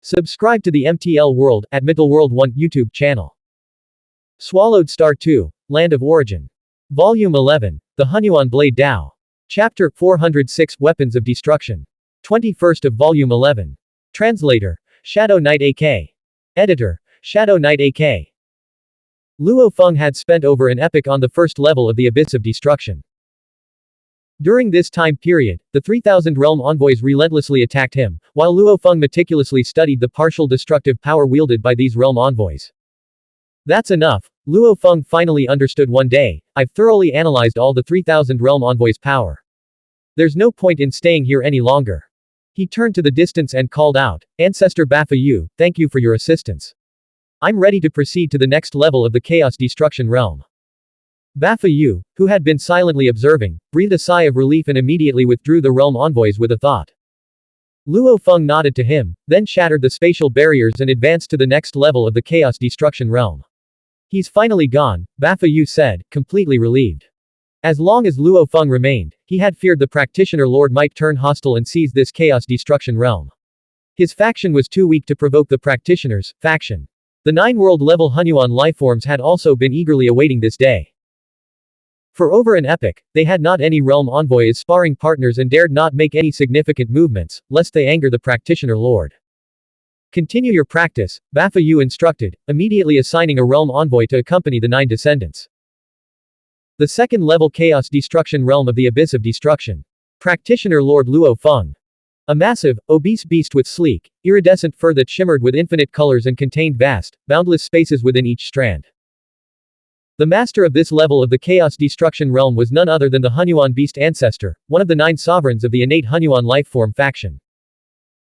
Subscribe to the MTL World at World 1 YouTube channel. Swallowed Star 2, Land of Origin. Volume 11, The Xuanhuan Blade Dao. Chapter 406 Weapons of Destruction. 21st of Volume 11. Translator, Shadow Knight AK. Editor, Shadow Knight AK. Luo Feng had spent over an epoch on the first level of the Abyss of Destruction. During this time period, the 3,000 realm envoys relentlessly attacked him, while Luo Feng meticulously studied the partial destructive power wielded by these realm envoys. That's enough, Luo Feng finally understood one day. I've thoroughly analyzed all the 3,000 realm envoys' power. There's no point in staying here any longer. He turned to the distance and called out, Ancestor Bafa Yu, thank you for your assistance. I'm ready to proceed to the next level of the Chaos Destruction realm. Bafa Yu, who had been silently observing, breathed a sigh of relief and immediately withdrew the realm envoys with a thought. Luo Feng nodded to him, then shattered the spatial barriers and advanced to the next level of the Chaos Destruction realm. He's finally gone, Bafa Yu said, completely relieved. As long as Luo Feng remained, he had feared the practitioner lord might turn hostile and seize this Chaos Destruction realm. His faction was too weak to provoke the practitioner's faction. The 9 world-level Xuanhuan lifeforms had also been eagerly awaiting this day. For over an epoch, they had not any realm envoy as sparring partners and dared not make any significant movements, lest they anger the practitioner lord. Continue your practice, Bafa Yu instructed, immediately assigning a realm envoy to accompany the 9 descendants. The second-level Chaos Destruction realm of the Abyss of Destruction. Practitioner Lord Luo Feng. A massive, obese beast with sleek, iridescent fur that shimmered with infinite colors and contained vast, boundless spaces within each strand. The master of this level of the Chaos Destruction realm was none other than the Xuanhuan Beast Ancestor, one of the 9 sovereigns of the innate Xuanhuan lifeform faction.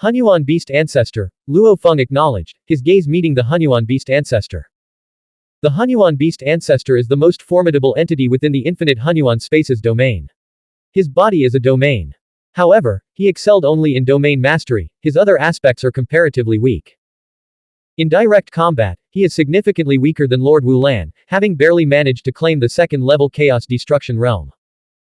Xuanhuan Beast Ancestor, Luo Feng acknowledged, his gaze meeting the Xuanhuan Beast Ancestor. The Xuanhuan Beast Ancestor is the most formidable entity within the infinite Xuanhuan spaces domain. His body is a domain. However, he excelled only in domain mastery, his other aspects are comparatively weak. In direct combat, he is significantly weaker than Lord Wulan, having barely managed to claim the second-level Chaos Destruction realm.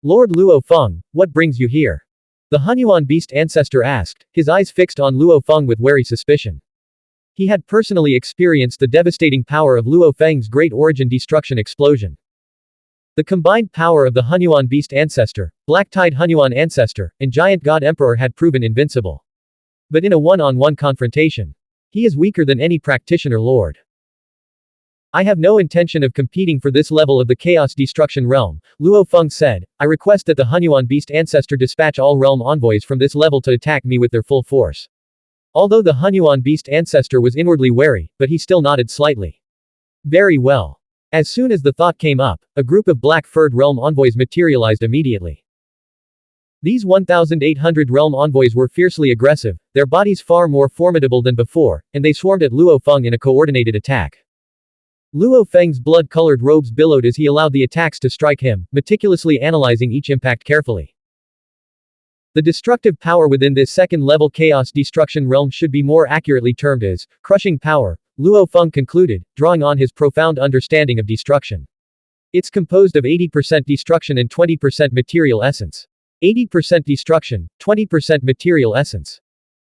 Lord Luo Feng, what brings you here? The Xuanhuan Beast Ancestor asked, his eyes fixed on Luo Feng with wary suspicion. He had personally experienced the devastating power of Luo Feng's Great Origin Destruction explosion. The combined power of the Xuanhuan Beast Ancestor, Black-Tide Xuanhuan Ancestor, and Giant God Emperor had proven invincible. But in a one-on-one confrontation, he is weaker than any practitioner lord. I have no intention of competing for this level of the Chaos Destruction realm, Luo Feng said. I request that the Xuanhuan Beast Ancestor dispatch all realm envoys from this level to attack me with their full force. Although the Xuanhuan Beast Ancestor was inwardly wary, but he still nodded slightly. Very well. As soon as the thought came up, a group of black-furred realm envoys materialized immediately. These 1,800 realm envoys were fiercely aggressive, their bodies far more formidable than before, and they swarmed at Luo Feng in a coordinated attack. Luo Feng's blood-colored robes billowed as he allowed the attacks to strike him, meticulously analyzing each impact carefully. The destructive power within this second-level Chaos Destruction realm should be more accurately termed as crushing power, Luo Feng concluded, drawing on his profound understanding of destruction. It's composed of 80% destruction and 20% material essence. 80% destruction, 20% material essence.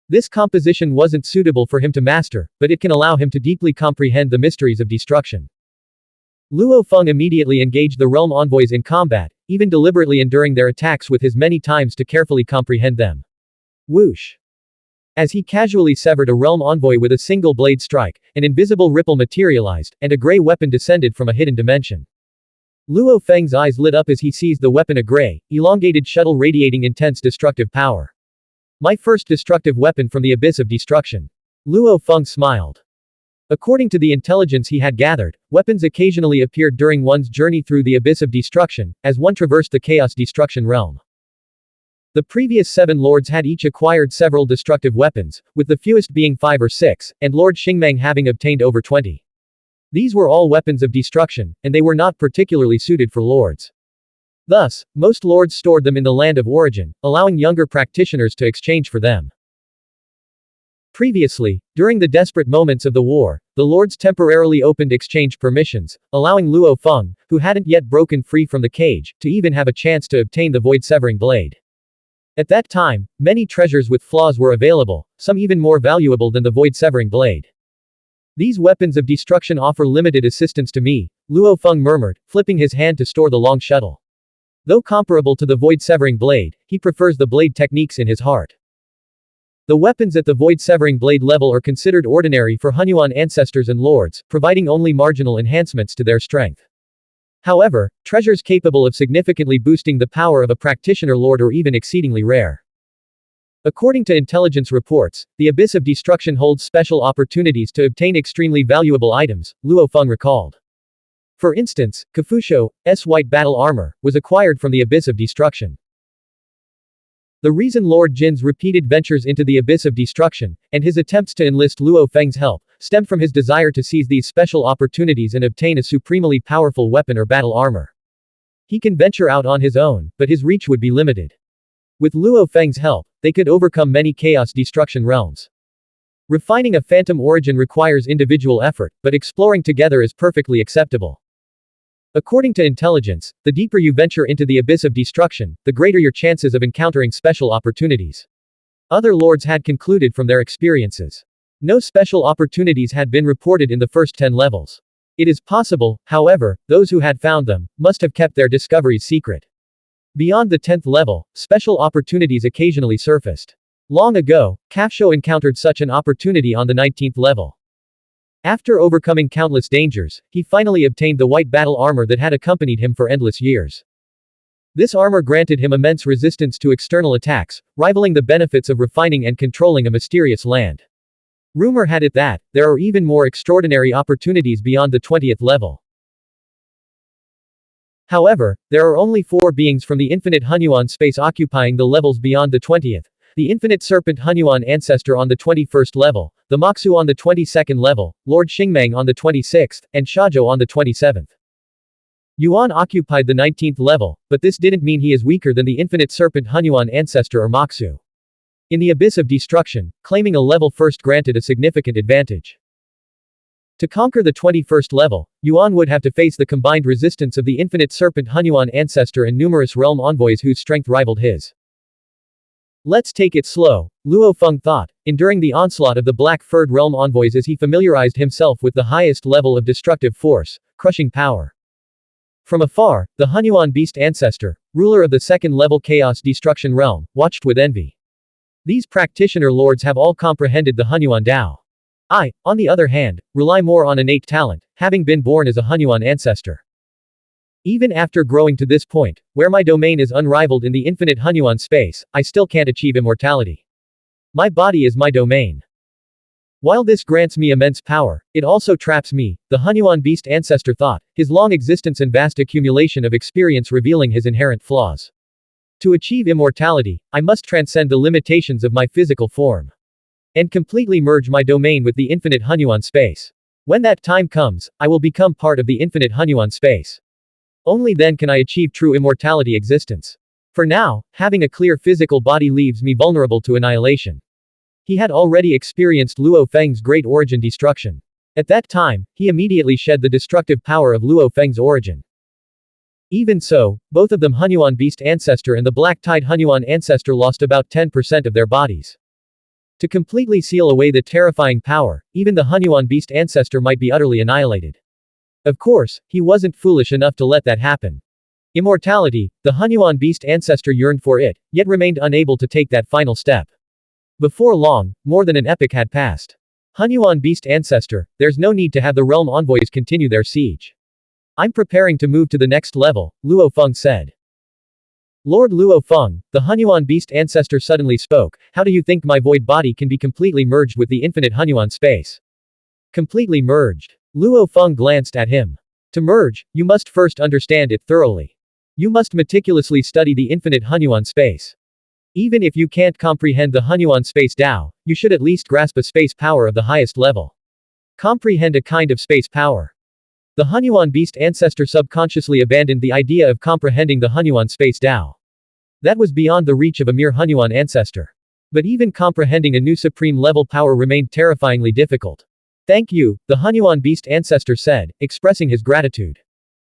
This composition wasn't suitable for him to master, but it can allow him to deeply comprehend the mysteries of destruction. Luo Feng immediately engaged the realm envoys in combat, even deliberately enduring their attacks with his many times to carefully comprehend them. Whoosh! As he casually severed a realm envoy with a single blade strike, an invisible ripple materialized, and a gray weapon descended from a hidden dimension. Luo Feng's eyes lit up as he seized the weapon, a gray, elongated shuttle radiating intense destructive power. My first destructive weapon from the Abyss of Destruction. Luo Feng smiled. According to the intelligence he had gathered, weapons occasionally appeared during one's journey through the Abyss of Destruction, as one traversed the Chaos Destruction realm. The previous 7 lords had each acquired several destructive weapons, with the fewest being 5 or 6, and Lord Xingmeng having obtained over 20. These were all weapons of destruction, and they were not particularly suited for lords. Thus, most lords stored them in the land of origin, allowing younger practitioners to exchange for them. Previously, during the desperate moments of the war, the lords temporarily opened exchange permissions, allowing Luo Feng, who hadn't yet broken free from the cage, to even have a chance to obtain the void-severing blade. At that time, many treasures with flaws were available, some even more valuable than the void-severing blade. These weapons of destruction offer limited assistance to me, Luo Feng murmured, flipping his hand to store the long shuttle. Though comparable to the void-severing blade, he prefers the blade techniques in his heart. The weapons at the void-severing blade level are considered ordinary for Xuanhuan ancestors and lords, providing only marginal enhancements to their strength. However, treasures capable of significantly boosting the power of a practitioner lord are even exceedingly rare. According to intelligence reports, the Abyss of Destruction holds special opportunities to obtain extremely valuable items, Luo Feng recalled. For instance, Kafusho's white battle armor was acquired from the Abyss of Destruction. The reason Lord Jin's repeated ventures into the Abyss of Destruction, and his attempts to enlist Luo Feng's help, stem from his desire to seize these special opportunities and obtain a supremely powerful weapon or battle armor. He can venture out on his own, but his reach would be limited. With Luo Feng's help, they could overcome many chaos destruction realms. Refining a phantom origin requires individual effort, but exploring together is perfectly acceptable. According to intelligence, the deeper you venture into the Abyss of Destruction, the greater your chances of encountering special opportunities. Other lords had concluded from their experiences. No special opportunities had been reported in the first 10 levels. It is possible, however, those who had found them must have kept their discoveries secret. Beyond the 10th level, special opportunities occasionally surfaced. Long ago, Kafsho encountered such an opportunity on the 19th level. After overcoming countless dangers, he finally obtained the white battle armor that had accompanied him for endless years. This armor granted him immense resistance to external attacks, rivaling the benefits of refining and controlling a mysterious land. Rumor had it that there are even more extraordinary opportunities beyond the 20th level. However, there are only 4 beings from the infinite Xuanhuan space occupying the levels beyond the 20th. The infinite serpent Xuanhuan ancestor on the 21st level, the Moxu on the 22nd level, Lord Xingmeng on the 26th, and Shazhou on the 27th. Yuan occupied the 19th level, but this didn't mean he is weaker than the infinite serpent Xuanhuan ancestor or Moxu. In the Abyss of Destruction, claiming a level first granted a significant advantage. To conquer the 21st level, Yuan would have to face the combined resistance of the infinite serpent Xuanhuan ancestor and numerous realm envoys whose strength rivaled his. Let's take it slow, Luo Feng thought, enduring the onslaught of the black-furred realm envoys as he familiarized himself with the highest level of destructive force, crushing power. From afar, the Xuanhuan beast ancestor, ruler of the second-level chaos destruction realm, watched with envy. These practitioner lords have all comprehended the Xuanhuan Dao. I, on the other hand, rely more on innate talent, having been born as a Xuanhuan ancestor. Even after growing to this point, where my domain is unrivaled in the infinite Xuanhuan space, I still can't achieve immortality. My body is my domain. While this grants me immense power, it also traps me, the Xuanhuan beast ancestor thought, his long existence and vast accumulation of experience revealing his inherent flaws. To achieve immortality, I must transcend the limitations of my physical form. And completely merge my domain with the infinite Xuanhuan space. When that time comes, I will become part of the infinite Xuanhuan space. Only then can I achieve true immortality existence. For now, having a clear physical body leaves me vulnerable to annihilation. He had already experienced Luo Feng's great origin destruction. At that time, he immediately shed the destructive power of Luo Feng's origin. Even so, both of them Xuanhuan beast ancestor and the black-tide Xuanhuan ancestor lost about 10% of their bodies. To completely seal away the terrifying power, even the Xuanhuan beast ancestor might be utterly annihilated. Of course, he wasn't foolish enough to let that happen. Immortality, the Xuanhuan beast ancestor yearned for it, yet remained unable to take that final step. Before long, more than an epoch had passed. Xuanhuan beast ancestor, there's no need to have the realm envoys continue their siege. I'm preparing to move to the next level, Luo Feng said. Lord Luo Feng, the Xuanhuan beast ancestor suddenly spoke, how do you think my void body can be completely merged with the infinite Xuanhuan space? Completely merged. Luo Feng glanced at him. To merge, you must first understand it thoroughly. You must meticulously study the infinite Xuanhuan space. Even if you can't comprehend the Xuanhuan space Dao, you should at least grasp a space power of the highest level. Comprehend a kind of space power. The Xuanhuan beast ancestor subconsciously abandoned the idea of comprehending the Xuanhuan space Dao. That was beyond the reach of a mere Xuanhuan ancestor. But even comprehending a new supreme level power remained terrifyingly difficult. Thank you, the Xuanhuan beast ancestor said, expressing his gratitude.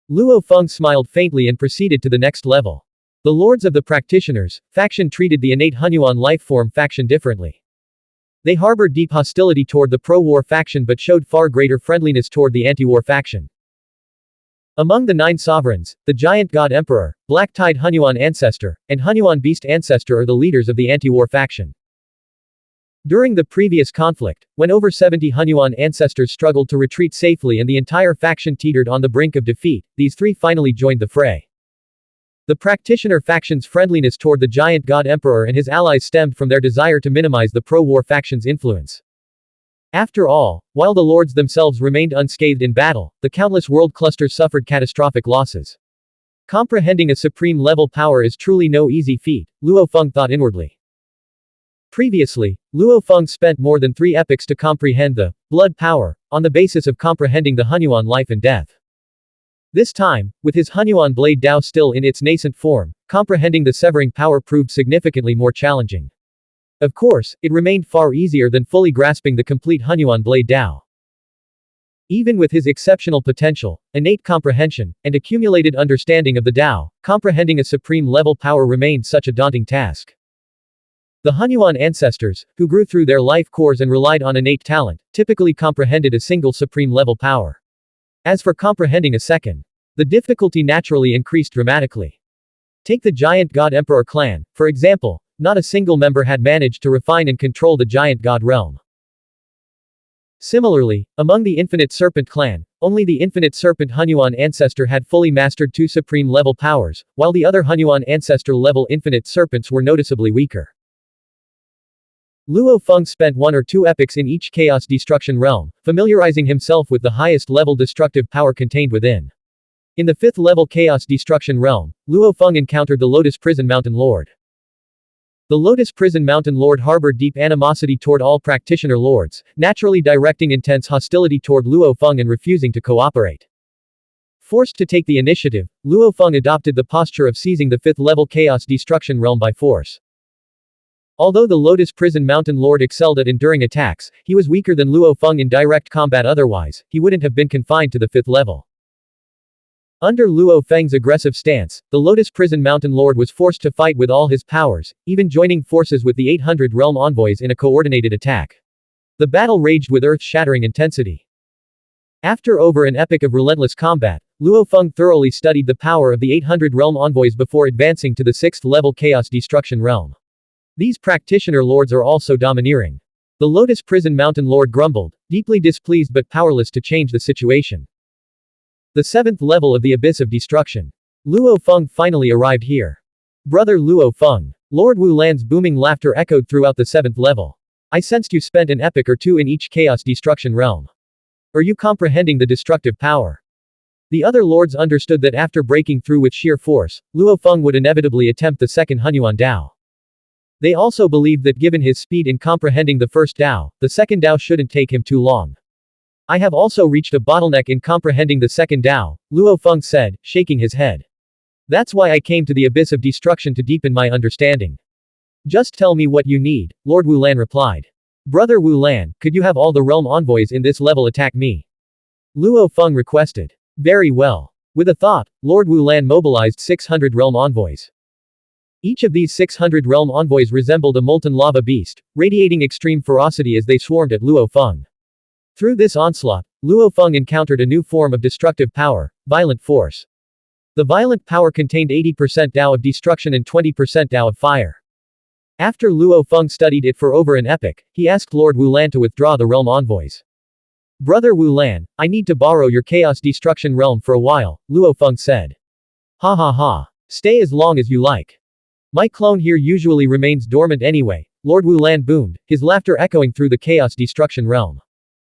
Luo Feng smiled faintly and proceeded to the next level. The Lords of the Practitioners faction treated the innate Hunyuan life form faction differently. They harbored deep hostility toward the pro-war faction but showed far greater friendliness toward the anti-war faction. Among the 9 sovereigns, the Giant God Emperor, Black-Tide Hunyuan Ancestor, and Hunyuan Beast Ancestor are the leaders of the anti-war faction. During the previous conflict, when over 70 Hunyuan ancestors struggled to retreat safely and the entire faction teetered on the brink of defeat, these 3 finally joined the fray. The practitioner faction's friendliness toward the Giant God Emperor and his allies stemmed from their desire to minimize the pro-war faction's influence. After all, while the lords themselves remained unscathed in battle, the countless world clusters suffered catastrophic losses. Comprehending a supreme-level power is truly no easy feat, Luo Feng thought inwardly. Previously, Luo Feng spent more than 3 epochs to comprehend the blood power, on the basis of comprehending the Hunyuan life and death. This time, with his Hunyuan blade Dao still in its nascent form, comprehending the severing power proved significantly more challenging. Of course, it remained far easier than fully grasping the complete Hunyuan blade Dao. Even with his exceptional potential, innate comprehension, and accumulated understanding of the Dao, comprehending a supreme-level power remained such a daunting task. The Hunyuan ancestors, who grew through their life cores and relied on innate talent, typically comprehended a single supreme-level power. As for comprehending a second, the difficulty naturally increased dramatically. Take the Giant God Emperor clan, for example, not a single member had managed to refine and control the Giant God realm. Similarly, among the Infinite Serpent clan, only the Infinite Serpent Hunyuan ancestor had fully mastered 2 supreme-level powers, while the other Hunyuan ancestor-level Infinite Serpents were noticeably weaker. Luo Feng spent 1 or 2 epochs in each Chaos Destruction realm, familiarizing himself with the highest-level destructive power contained within. In the 5th-level Chaos Destruction realm, Luo Feng encountered the Lotus Prison Mountain Lord. The Lotus Prison Mountain Lord harbored deep animosity toward all practitioner lords, naturally directing intense hostility toward Luo Feng and refusing to cooperate. Forced to take the initiative, Luo Feng adopted the posture of seizing the 5th-level Chaos Destruction realm by force. Although the Lotus Prison Mountain Lord excelled at enduring attacks, he was weaker than Luo Feng in direct combat otherwise, he wouldn't have been confined to the 5th level. Under Luo Feng's aggressive stance, the Lotus Prison Mountain Lord was forced to fight with all his powers, even joining forces with the 800 realm envoys in a coordinated attack. The battle raged with earth-shattering intensity. After over an epoch of relentless combat, Luo Feng thoroughly studied the power of the 800 realm envoys before advancing to the 6th-level Chaos Destruction realm. These practitioner lords are also domineering. The Lotus Prison Mountain Lord grumbled, deeply displeased but powerless to change the situation. The 7th level of the Abyss of Destruction. Luo Feng finally arrived here. Brother Luo Feng. Lord Wu Lan's booming laughter echoed throughout the 7th level. I sensed you spent an epoch or 2 in each Chaos Destruction realm. Are you comprehending the destructive power? The other lords understood that after breaking through with sheer force, Luo Feng would inevitably attempt the 2nd Hunyuan Dao. They also believed that given his speed in comprehending the first Dao, the 2nd Dao shouldn't take him too long. I have also reached a bottleneck in comprehending the 2nd Dao, Luo Feng said, shaking his head. That's why I came to the Abyss of Destruction to deepen my understanding. Just tell me what you need, Lord Wu Lan replied. Brother Wu Lan, could you have all the realm envoys in this level attack me? Luo Feng requested. Very well. With a thought, Lord Wu Lan mobilized 600 realm envoys. Each of these 600 realm envoys resembled a molten lava beast, radiating extreme ferocity as they swarmed at Luo Feng. Through this onslaught, Luo Feng encountered a new form of destructive power, violent force. The violent power contained 80% Dao of destruction and 20% Dao of fire. After Luo Feng studied it for over an epoch, he asked Lord Wu Lan to withdraw the realm envoys. Brother Wu Lan, I need to borrow your Chaos Destruction realm for a while, Luo Feng said. Ha ha ha. Stay as long as you like. My clone here usually remains dormant anyway, Lord Wu Lan boomed, his laughter echoing through the Chaos Destruction realm.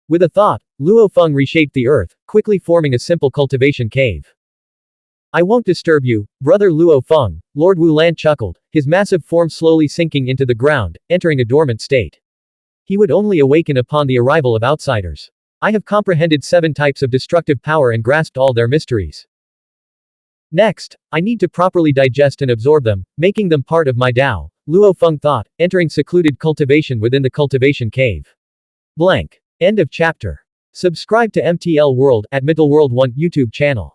With a thought, Luo Feng reshaped the earth, quickly forming a simple cultivation cave. I won't disturb you, brother Luo Feng, Lord Wu Lan chuckled, his massive form slowly sinking into the ground, entering a dormant state. He would only awaken upon the arrival of outsiders. I have comprehended 7 types of destructive power and grasped all their mysteries. Next, I need to properly digest and absorb them, making them part of my Dao, Luo Feng thought, entering secluded cultivation within the cultivation cave. Blank. End of chapter. Subscribe to MTL World at Middle World 1 YouTube channel.